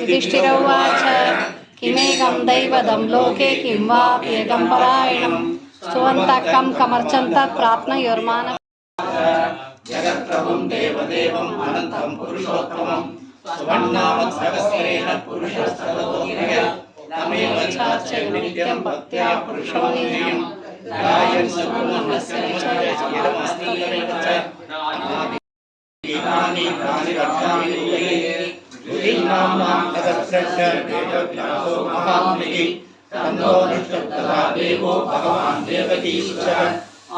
युधिष्ठिर उवाच किमेकं दैवतं लोके किं वा प्येकं परायणं स्तुवन्तः कं कमर्चन्तः प्राप्नुयुर्मानः जगत्प्रभुं देवदेवम् अनन्तं पुरुषोत्तमं स्वनामं सहस्रेण पुरुषस्ततोऽन्यः तमेव चार्चय नित्यं भक्त्या पुरुषो नित्यं गायन् सर्वमस्य चिरमस्तीयमेव च नानि रक्षामि नाम्नां तदस्रश्च वेदव्यासो महामुनिः तन्नो नक्षत्रदा देवो भगवान् देवकीश्वरः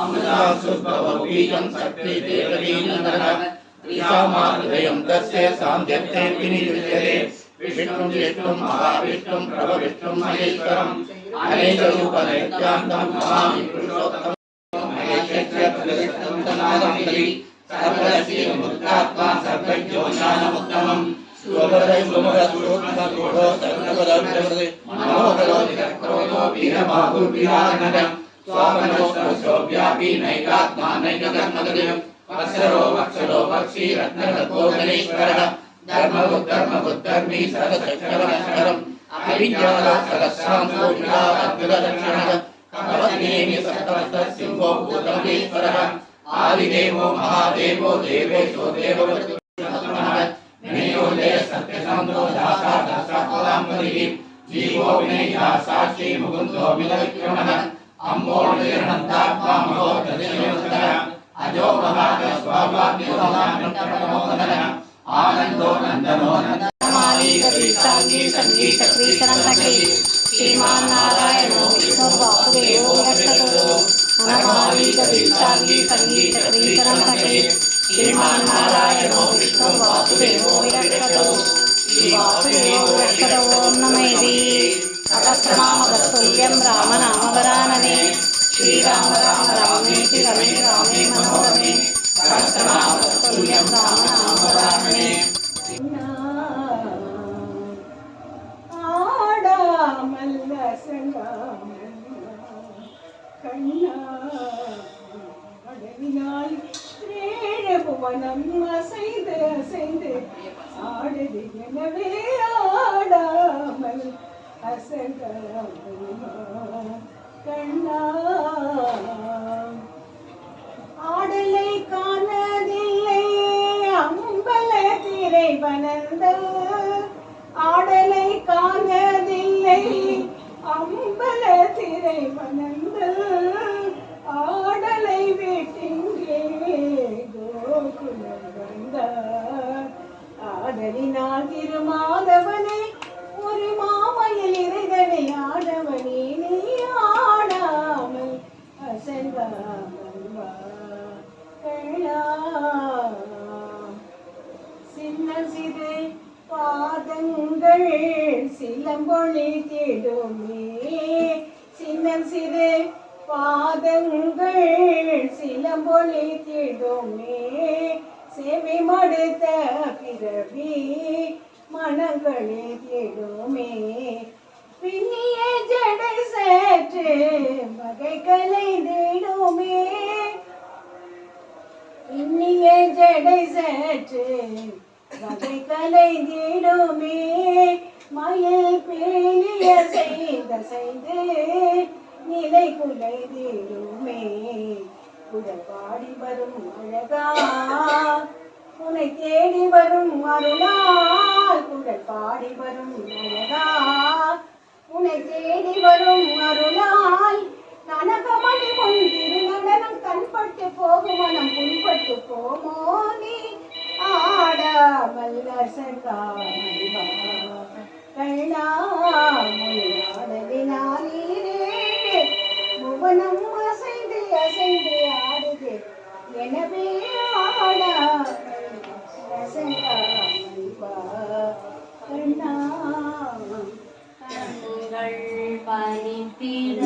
अमृतासुभवबीजं शक्ति देवकीनन्दनः त्रिसामाहृदयं तस्य सान्ध्यत्ते विनियुज्यते विष्णुं विष्णुं महाविष्णुं प्रभविष्णुं महेश्वरम् अनेकरूपनित्यान्तं नमामि पुरुषोत्तमं महेश्वरं सर्वस्य सर्वज्ञो ज्ञानमुत्तमं स्वभद्रैर्मुखस्तोत्रमगुणो सर्वपदव्यवृते मनोहरो निरक्रोधो वीरबाहुर्विराजनः स्वामनोऽव्यापी नैकात्मा नैकधर्मगतिः वत्सरो वक्षरो वक्षी रत्नगतो गणेश्वरः धर्मबुद्धर्मी सरसचक्रवनश्वरम् अविद्यासहस्रांशो विराट्विदलक्षणः कवत्नेमि सप्तमस्तसिंहो भूतमहेश्वरः आदिदेवो महादेवो देवेशो देववृत्तमः विनयोदय सत्यशान्तो दासा दासाकुलाम्बरिः जीवो विनयः साक्षी मुकुन्दो मिलविक्रमः अम्बोर्निर्हन्तात्मा महोदयः अजो महागस्वाभाग्योदानन्दः आनन्दो नन्दनो नन्दमालीगीताङ्गी सङ्गीतक्रीचरन्तके श्रीमान्नारायणो विष्णुर्वासुदेवो रक्षतु नन्दमालीगीताङ्गी सङ्गीतक्रीचरन्तके श्रीमान्नारायणो विष्णुर्वासुदेवो रक्षतु श्रीवासुदेवो रक्षतु ॐ नमैवे सहस्रनामतत्तुल्यं रामनामवरानने श्रीराम राम रामेति रमे रामे मनोरमे सहस्रनामतत्तुल्यं रामनामवरानने புவனம் அசைந்து அசைந்து ஆடுது எனவே ஆடாமல் அசைந்தமா கண்ணா ஆடலை காணதில்லை அம்பல திரை வனந்த ஆடலை காணதில்லை அம்பல திரை வனந்த ஆடலை வீட்டிங்கே கோகுலம் வந்தார் ஆடலினால் திருமாதவனை ஒரு மாமையில் இறைதனை ஆடவனே நீ ஆடாமல் அசைந்தாமல் சின்ன சிறு பாதங்கள் சிலம்பொழி தேடுமே சின்ன சிறு பாதங்கள் சிலம்பொலி தேடுமே செவி மடுத்த பிறவி மனங்களே தேடுமே பின்னிய ஜடை சற்று வகைகளை தேடுமே பின்னிய ஜடை சற்று வகைகளை தேடுமே மயில் பேலிய செய்து நிலை குலை தேடுமே குடப்பாடி வரும் அழகா உன்னை தேடி வரும் அருளால் குடல் பாடி வரும் அழகா உன்னை தேடி வரும் அருளால் நனகமணி முன் திருநடனம் கண்பட்டு போகும் மனம் புண்பட்டு போமோ நீ ஆடாமல் அசங்காமல்வா கண்ணாமொழியாடலினாலீரே புவனம் அசைந்து அசைந்து ஆடுது எனவே ஆடாமல் அசங்காமல்வா கண்ணா கண்கள் பனித்திட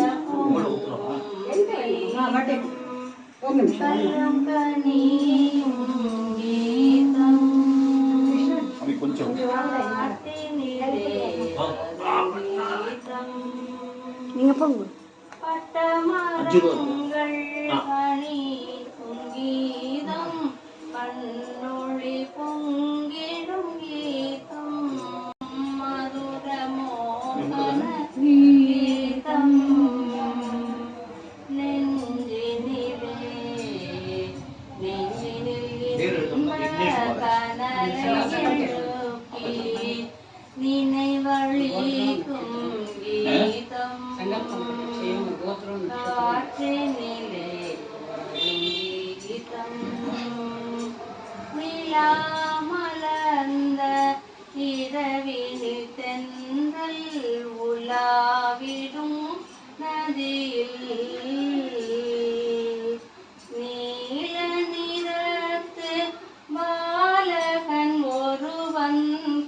கொஞ்சம் நீங்க போங்க பட்டமரங்கள் பனி கீதம் கண்ணொளி பொங்கிடும் கீதம்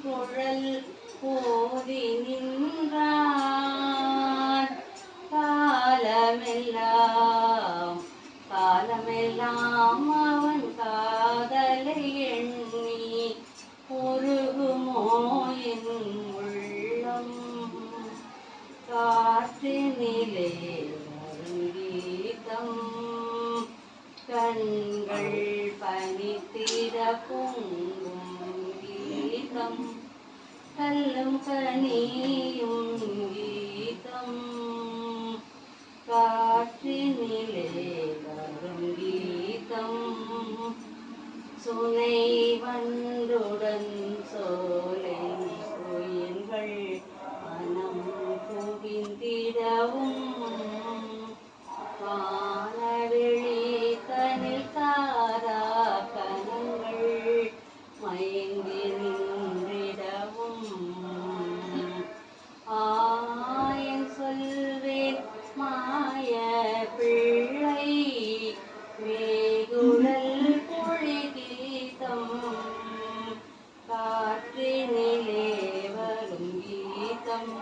குழல் ஓதி நின்றான். காலமெல்லாம் காலமெல்லாம் அவன் காதலை எண்ணி உருகுமோ என் உள்ளம். காற்றினிலே கீதம் கண்கள் பனித்திர பொங்கும் கீதம் கல்லும் கனியும் கீதம். காற்றினிலே வரும் கீதம் சுனை வன்றுடன் சோலை குயில்கள் மனம் குவிந்திடவும் வானவெளி கனில் தாரா கனங்கள் மயங்கி நின்றிடவும். ஆயன் சொல்வேன் மாய பிள்ளை மேகுழல் பொழி கீதம். காற்றினிலே வரும் கீதம்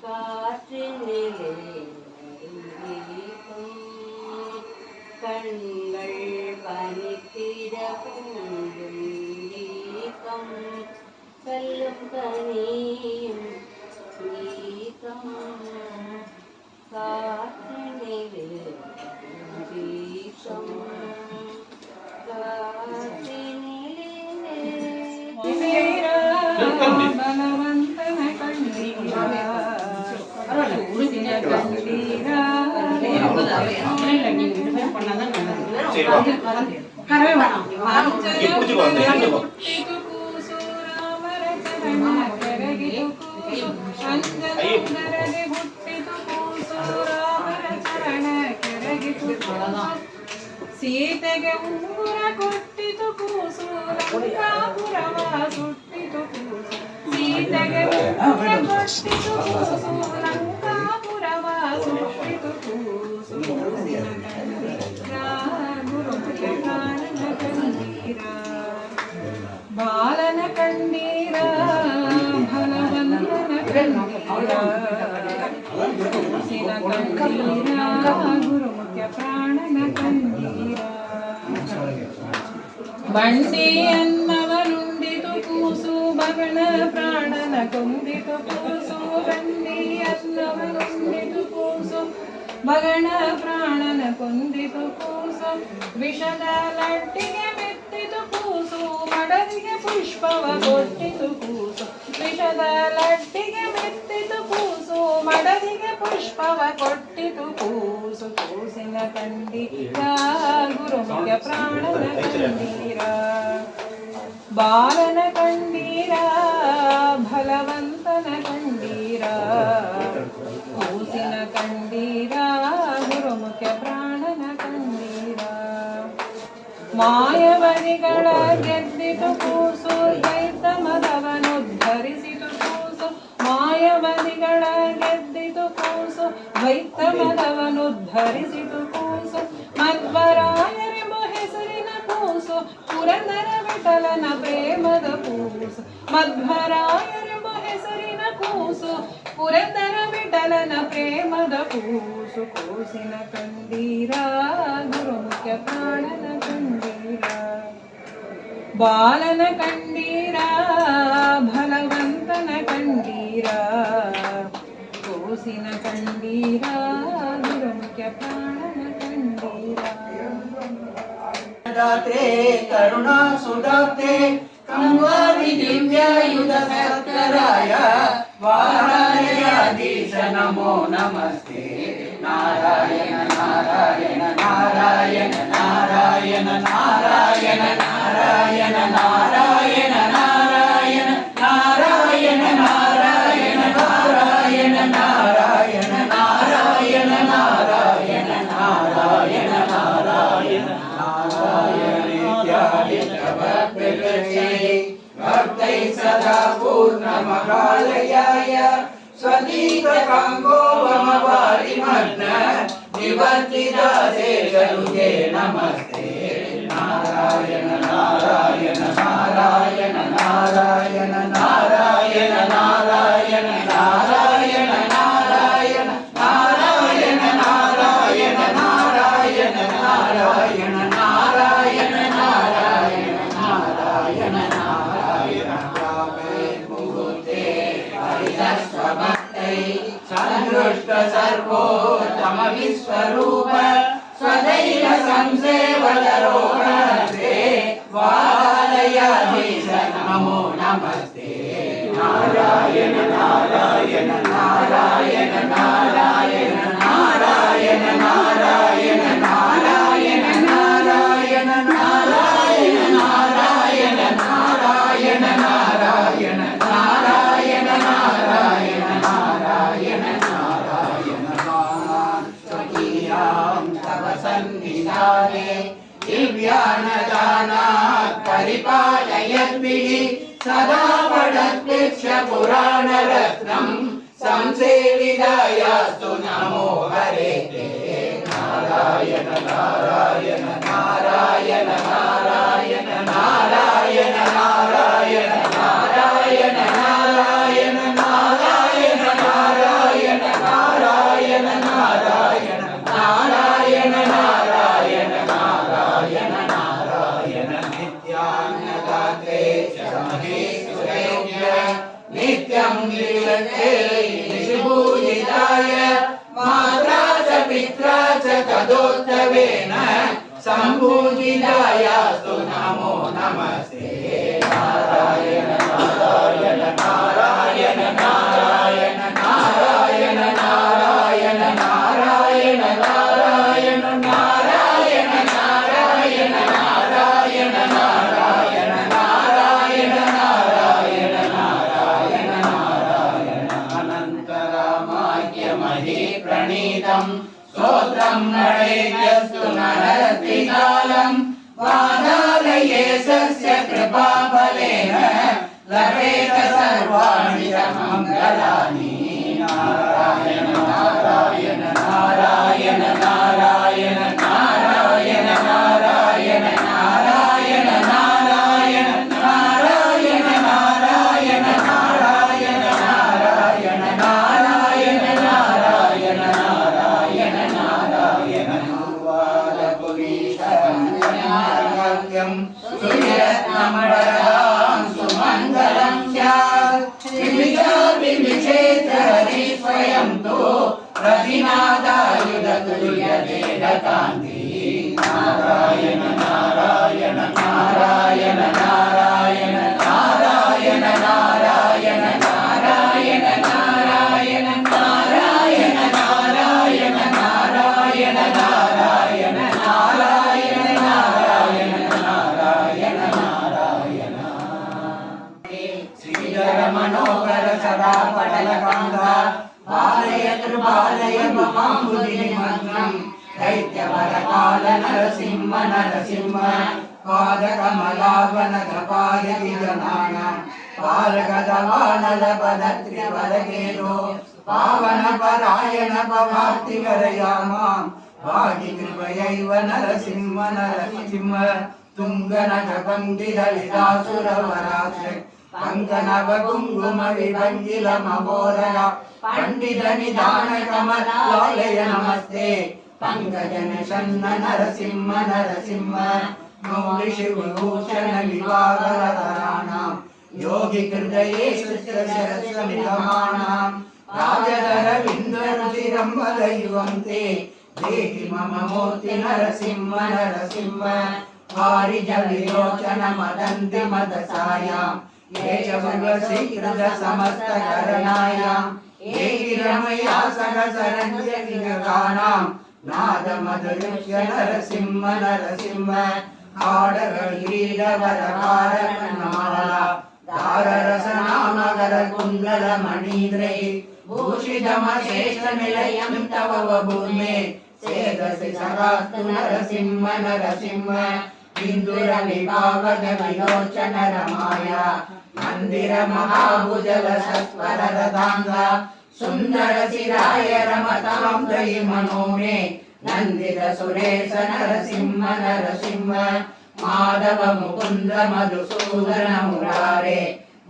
காற்றினிலே வரும் கீதம். கண்கள் பனித்திட பொங்கும் கீதம் கல்லும் கனியும் கீதம். காற்றினிலே கீதம் பலவந்தன கண்டீரா கண்டீரா ಸೀತೆಗೆ ಉಂಗುರ ಕೊಟ್ಟಿತು ಕೂಸು ಲಂಕಾಪುರವ ಸುಟ್ಟಿತು ಕೂಸು. ಸೀತೆಗೆ ಉಂಗುರ ಕೊಟ್ಟಿತು ಕೂಸು ಲಂಕಾಪುರವ ಸುಟ್ಟಿತು ಕೂಸು. ಗುರುಮುಖ ಪ್ರಾಣನ ಕಂಡೀರ ಬಾಲನ ಕಂಡೀರ ಭಲವಂತನ ಕಂಡೀರ ಕೂಸಿನ ಕಂಡೀರ ಗುರುಮುಖ್ಯ ಪ್ರಾಣನ ಕಂಡೀರ. ಬಂಡಿ ಅನ್ನವನುಂಡಿತು ಕೂಸು ಬಗಣ ಪ್ರಾಣನ ಕೊಂದಿತು ಕೂಸು. ಬಂಡಿ ಅನ್ನವನುಂಡಿತು ಕೂಸು ಬಗಣ ಪ್ರಾಣನ ಕೊಂದಿತು ಕೂಸು. ವಿಷದ ಲಡ್ಡಿಗೆ ಮೆತ್ತಿತು ಕೂಸು ಮಡದಿಗೆ ಪುಷ್ಪವ ಕೊಟ್ಟಿತು ಕೂಸು. ವಿಷದ ಲಡ್ಡಿಗೆ ಮೆತ್ತಿತು ಕೂಸು ಮಡದಿಗೆ ಪುಷ್ಪವ ಕೊಟ್ಟಿತು ಕೂಸು. ಕೂಸಿನ ಕಂಡೀರ ಗುರುಮುಖ್ಯ ಪ್ರಾಣನ ಕಂಡೀರ ಬಾಲನ ಕಂಡೀರ ಭಲವಂತನ ಕಂಡೀರ. ಕೂಸಿನ ಕಂಡೀರ ಗುರುಮುಖ್ಯ ಪ್ರಾಣನ ಕಂಡೀರ. ಮಾಯವನಿಗಳ ಗೆದ್ದಿತು ಕೂಸು ದೈತ ಮದವನುದ್ಧರಿಸಿತು ಕೂಸು. ಮಾಯವನಿಗಳ ಗೆದ್ದಿತು ಕೂಸು ದ್ವೈತ ಮದವನುದ್ಧರಿಸಿತು ಕೂಸು. ಮಧ್ವರಾಯರೆಂಬ ಹೆಸರಿನ ಕೂಸು ಪುರಂದರ ವಿಠಲನ ಪ್ರೇಮದ ಕೂಸು. ಮಧ್ವರಾಯರೆಂಬ ಹೆಸರಿನ ಕೂಸು ಪುರಂದರ ವಿಠಲನ ಪ್ರೇಮದ ಕೂಸು. ಕೂಸಿನ ಕಂಡೀರ ಗುರುಮುಖ್ಯ ಪ್ರಾಣನ ಕಂಡೀರ ಬಾಲನ ಕಂಡೀರ ಭಲವಂತನ ಕಂಡೀರ. ಕೂಸಿನ ಕಂಡೀರ ಗುರುಮುಖ್ಯ ಪ್ರಾಣನ ಕಂಡೀರ. दाते करुणा सुदाते कंवारि दिव्यायुध सत्कराय वारायाधीश नमो नमस्ते. नारायण नारायण नारायण नारायण नारायण नारायण नारायण नारायण नारायण नारायण नारायण नारायण नारायण नारायण नारायण नारायण भक्तै सदा पूर्णमगालयाय स्वदीपकाङ्गोपमवारिमन्न निवर्तिदासे गरुगे नमस्ते. नारायण नारायण नारायण नारायण నారాయణ నారాయణ నారాయణ నారాయణ నారాయణ నారాయణ నారాయణ నారాయణ నారాయణ నారాయణ నారాయణ నారాయణ నారాయణ రామే ముహూర్తే హరిదస్వభక్తై సందృష్ట సర్వోత్తమ విశ్వరూప స్వదైవ సంసేవదరోహణే వాలయాధీశ నమో నమస్తే నారాయణ నారాయణ నారాయణ నారాయణ నారాయణ నారాయణ నారాయణ నారాయణ నారాయణ నారాయణ నారాయణ నారాయణ నారాయణ నారాయణ నారాయణ నారాయణ స్వకీయాం తవ సన్నిధానే दिव्यानदानात् परिपालयद्भिः सदा पठद्भिक्ष पुराणरत्नं संसेवितायास्तु नमो हरे ते नारायण नारायण नारायण नारायण नारायण नारायण नारायण नारायण नारायण नारायण नारायण नारायण नारायण नारायण नारायण नारायण नित्यान्नदाते महेश्वरेभ्य नित्यं लीलते निशिपूजिताय मात्रा च पित्रा च तदोत्तवेन सम्पूजितायास्तु नमो नमस्ते नारायण नारायण नारायण नारायण नारायण नारायण नारायण नारायण नारायण नारायण नारायण नारायण नारायण नारायण नारायण नारायण अनन्तरामाख्यमहि प्रणीतं स्तोत्रं नरेभ्यस्तु नरस्तिकालं वादालये सस्य कृपाबलेन लभेत सर्वाणि च मङ्गलानि नारायण नारायण नारायण नारायण नारायण नारायण नारायण नारायण नारायण नारायण नारायण नारायण नारायण नारायण नारायण नारायण अनुवादपुरीशं सुयत्नमरदां सुमङ्गलं स्यात् विविचेत हरि स्वयं तु प्रतिनादायुधतुल्यवेदकान्ति नारायण नारायण नारायण नारायण नारायण नारायण नारायण नारायण नारायण नारायण नारायण नारायण नारायण नारायण नारायण नारायण श्रीधर मनोहर सदा पटलकान्ता बालय कृपालय ममाम्बुधिनिमग्नं दैत्यवरकाल नरसिंह नरसिंह पादकमलावनगपायति जनानां पालगदवानलपदत्रिवरकेरो पावन परायण पवार्तिवरयामां भागिकृपयैव नरसिंह नरसिंह तुङ्गनगपङ्गिदलितासुरवराश्र पङ्कनव कुङ्कुम विभङ्गिलमहोरग पण्डित निदान कमलालय नमस्ते पङ्कजन शन्न नरसिंह नरसिंह मौलिशिवभूषण विवाहरतराणां योगि हृदये श्रुतशरस्वमितमानां राजधर बिन्दरुचिरं वलयुवं ते देहि मम मूर्ति नरसिंह नरसिंह वारिज विलोचन मदन्ति मदसायां ये च भुवशीकृत समस्तकरणायां ये गिरमया सहसरञ्जनिगानां नादमधुयुक्य नरसिंह नरसिंह आडगीरवरकारकमाला दाररसनामकरकुण्डलमणीन्द्रै भूषितमशेषनिलयं तव वभूर्मे सेदसि सदास्तु नरसिंह नरसिंह बिन्दुरविभावग विलोचन रमाया मंदिर महाभुजल सत्वर रदांग सुंदर सिराय रमतां दयि मनो मे नंदित सुरेश नरसिंह नरसिंह మాధవ ముకుంద మధుసూదన మురారే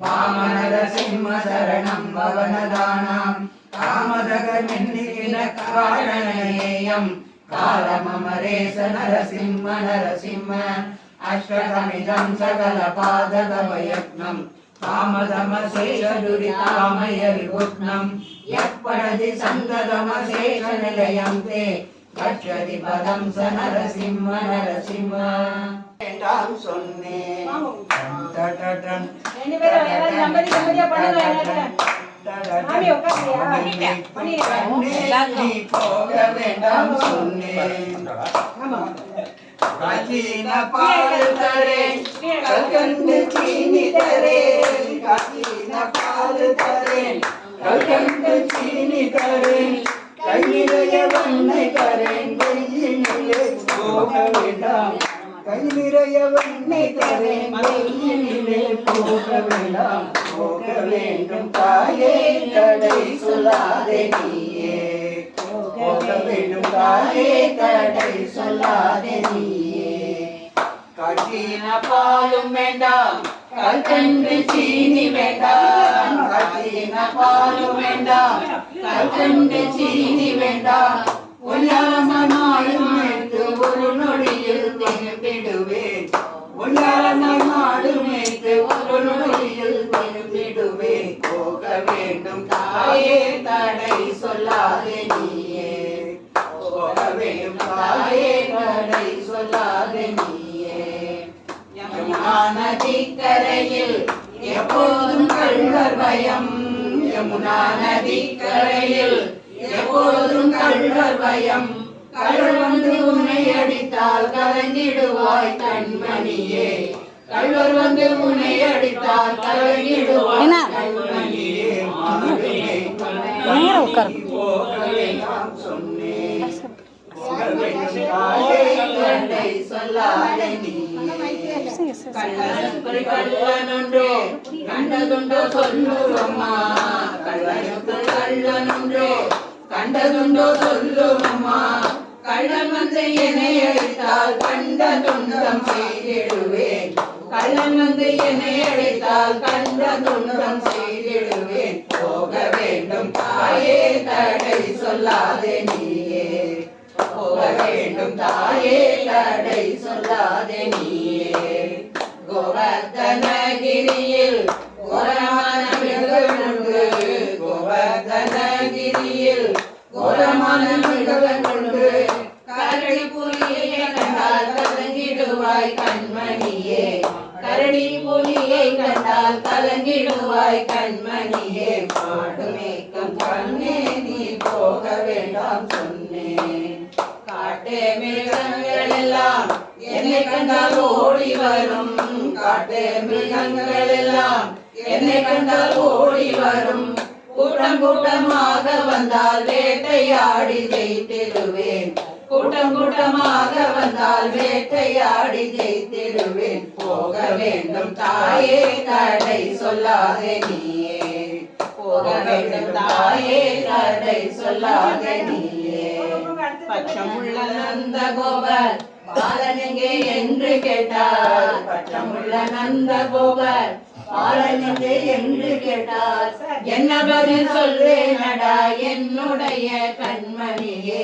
వామన నరసింహ శరణం భవనదానాం కామదగమిన్నికిన కారణేయం కాలమమరేశ నరసింహ నరసింహ అష్టకమిదం సకల పాదకవయజ్ఞం కామదమశేషదురితామయ విఘ్నం యప్పడది సంగదమశేష నిలయం తే గచ్చతి పదం స నరసింహ నరసింహ வேண்டாம் சொன்னேன் போக வேண்டாம் சொன்னேன் காச்சின பால் தரேன் கல்கண்டு சீனி தரேன் காச்சின பால் தரேன் கல்கண்டு சீனி தரேன் கை நிறைய வெண்ணெய் தரேன் வெயிலிலே போக வேண்டாம் கை நிறைய வெண்ணெய் தரேன் வெயிலிலே போக வேண்டாம் போக வேண்டும் தாயே தடை சொல்லாதே நீயே போக வேண்டும் தாயே தடை சொல்லாதே நீயே காட்டின பாலும் வேண்டாம் கல்கண்டு சீனி வேண்டாம் காட்டின பாலும் வேண்டாம் கல்கண்டு சீனி வேண்டாம் ஒய்யாரமாயும் எடுத்து ஒரு நொடியில் திரும்பிடுவேன் ஒய்யாரமாயும் எடுத்து ஒரு நொடியில் திரும்பிடுவேன் போக வேண்டும் தாயே தடை சொல்லாதே நீயே போக வேண்டும் தாயே தடை சொல்லாதே நீயே யமுனா நதிக்கரையில் எப்போதும் கள்வர் பயம் யமுனா நதிக்கரையில் எப்போதும் கள்வர் பயம் கள்வர் வந்து உன்னை அடித்தால் கலங்கிடுவாய் கண்மணியே கள்வர் வந்து உன்னை அடித்தால் கலங்கிடுவாய் கண்மணியே போக வேண்டாம் சொன்னேன் போக வேண்டும் தாயே தடை சொல்லாதே நீயே கள்ளனுண்டோ கண்டதுண்டோ சொல்லுவம்மா கள்ளனுக்கு கள்ளனுண்டோ கண்டதுண்டோ சொல்லுவம்மா கள்ளன் வந்து என்னை அழைத்தால் கண்ட துன்பம் செய்திடுவேன் கள்ளன் வந்து என்னை அழைத்தால் கண்ட துன்பம் செய்திடுவேன் போக வேண்டும் தாயே தடை சொல்லாதே நீயே போக வேண்டும் தாயே தடை சொல்லாதே நீயே கோவர்தனகிரியில் கோரமான மிருகனுண்டு கோவர்தனகிரியில் கோரமான மிருகனுண்டு கரடி புலியை கண்டால் கலங்கிடுவாய் கண்மணியே கரடி புலியை கண்டால் கலங்கிடுவாய் கண்மணியே மாடு மேய்க்கும் கண்ணே நீ போக வேண்டாம் சொன்னேன் காட்டு மிருகங்கள் எல்லாம் என்னை கண்டால் ஓடி வரும் காட்டு மிருகங்கள் எல்லாம் என்னை கண்டால் ஓடி வரும் கூட்டம் கூட்டமாக வந்தால் வேட்டையாடி ஜெயித்திடுவேன் கூட்டம் கூட்டமாக வந்தால் வேட்டையாடி ஜெயித்திடுவேன் போக வேண்டும் தாயே தடை சொல்லாதே நீயே போக வேண்டும் தாயே தடை சொல்லாதே நீயே பச்சமுள்ள நந்த கோபர் பாலன் எங்கே என்று கேட்டார் பச்சமுள்ள நந்த கோபர் பாலன் எங்கே என்று கேட்டார் என்ன பதில் சொல்வேனடா என்னுடைய கண்மணியே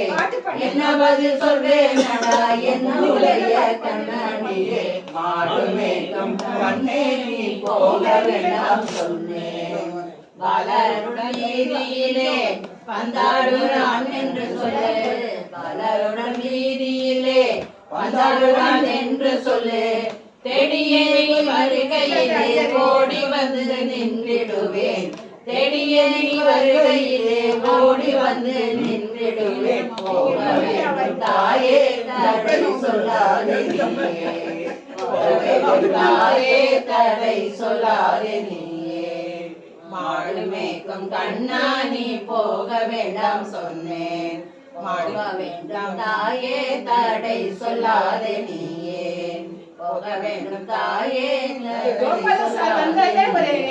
என்ன பதில் சொல்வேனடா என்னுடைய கண்மணியே மாடு மேய்க்கும் கண்ணே நீ போக வேண்டாம் சொன்னேன் பாலருடன் வீதியிலே பந்தாடுறான் என்று சொல்லு பாலருடன் வீதியிலே பந்தாடுறான் என்று சொல்லு தேடியே நீ வருகையிலே ஓடி வந்து நின்றிடுவேன் தேடியே நீ வருகையிலே ஓடி வந்து நின்றிடுவேன் போக வேண்டும் தாயே தடை சொல்லாதே நீயே போக வேண்டும் தாயே தடை சொல்லாதே நீயே மாடு மேய்க்கும் கண்ணா நீ போக வேண்டாம் சொன்னேன் மாடு வேண்டாம் தாயே தடை சொல்லாதே நீயே போக வேண்டும் தாயே தடை சொல்லாதே நீயே.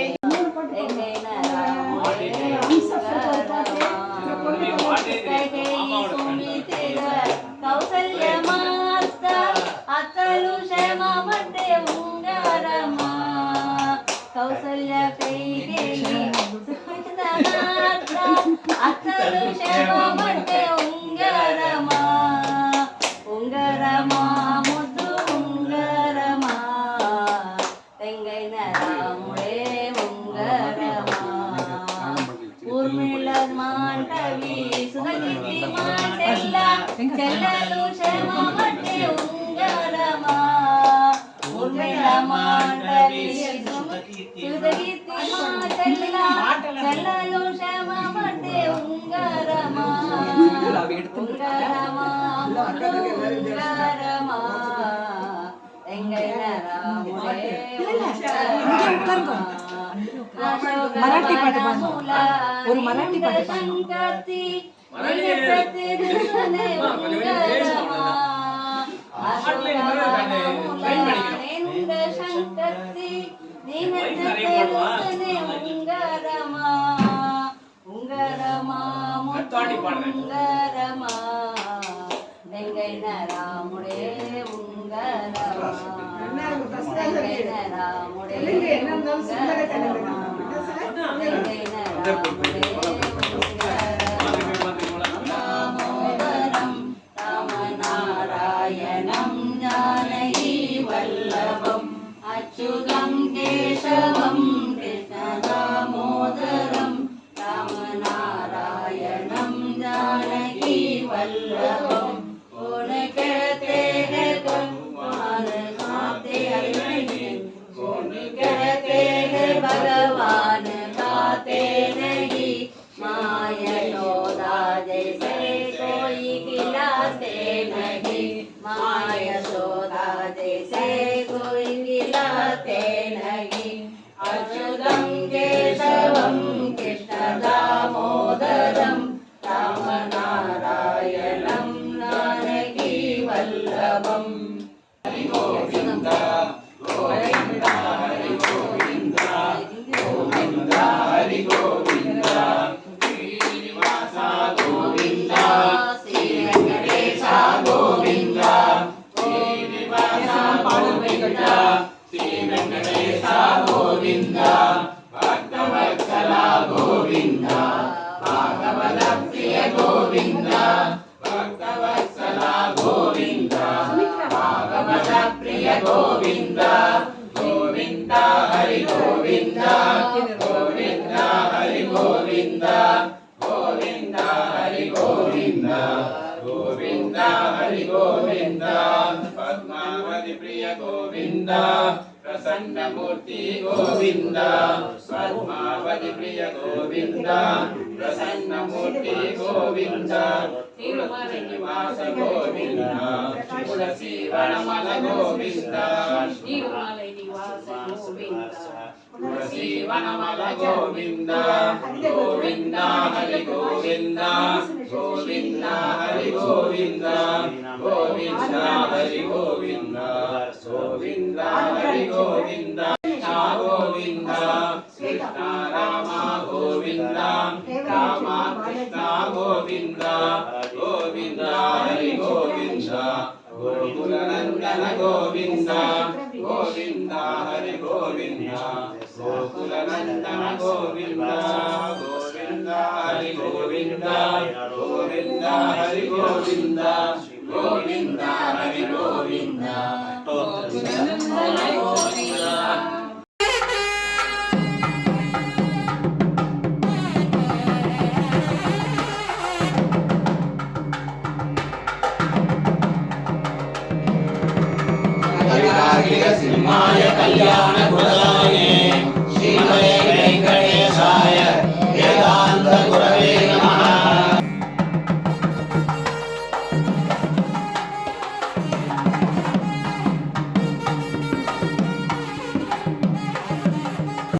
కౌసల్య మాత అత్తలు క్షేమమ ಕೈಗೆಯಿ ಅತ್ತಲು ಶವ ಮತ್ತೆ ಉಂಗರಮ ಮುದ್ದು ಉಂಗರಮ ತೆಂಗೈನ ರಾಮುಳೆ ಉಂಗರಮ ಊರ್ಮಿಳ ಮಾಂಡವಿ ಸುಧಗಿತ್ತಿ ಮಾಂಡೆಲ್ಲ ಚೆಲ್ಲಲು ಶವ ಮತ್ತೆ ಉಂಗರಮ ಊರ್ಮಿಳ ಮಾಂಡವಿ ಸುಧಗಿತ್ತಿ ಮಾಂಡೆಲ್ಲ ಚೆಲ್ಲಲು ಶವ ಮತ್ತೆ ಉಂಗರಮ ಉಂಗರಮ ಉಂಗರಮ ತೆಂಗೈನ ರಾಮುಳೆ மராட்டி பாட்டு பாடுங்க. ஒரு மராட்டி பாட்டு பாடுங்க. ராமுடே ராமநாராயணம் ஜானகி வல்லபம் அச்சுதம் கேசவம் கிருஷ்ணதாமோதரம் ராமநாராயணம் ஜானகி வல்லபம் உனக்கே भगवान गाते नहीं माया यशोदा जैसे कोई खिलाते नहीं माया यशोदा जैसे कोई खिलाते नहीं अच्युतं केशवं कृष्ण दामोदरं रामनारायणं जानकी वल्लभम् गोविंद गोविंद हरि गोविंद गोविंद हरि गोविंद गोविंद हरि गोविंद गोविंद हरि गोविंद पद्मावती प्रिय गोविंद प्रसन्न मूर्ति गोविंद पद्मावती प्रिय गोविंद प्रसन्न मूर्ति गोविंद श्रीनिवास गोविंद तुलसी वनमल गोविंद तुलसी वनमल गोविंद गोविंद हरि गोविंद गोविंद हरि गोविंद गोविंद हरि गोविंद गोविंद हरि गोविंद गोविंद कृष्ण राम गोविंद राम कृष्ण गोविंद गोविंद हरि गोविंद गोकुल नंदन गोविंद गोविंद हरि गोविंद गोकुल नंदन गोविंद गोविंद हरि गोविंद गोविंद हरि गोविंद गोविंद हरि गोविंद गोकुल नंदन गोविंद सिंहाय कल्याण गुणगान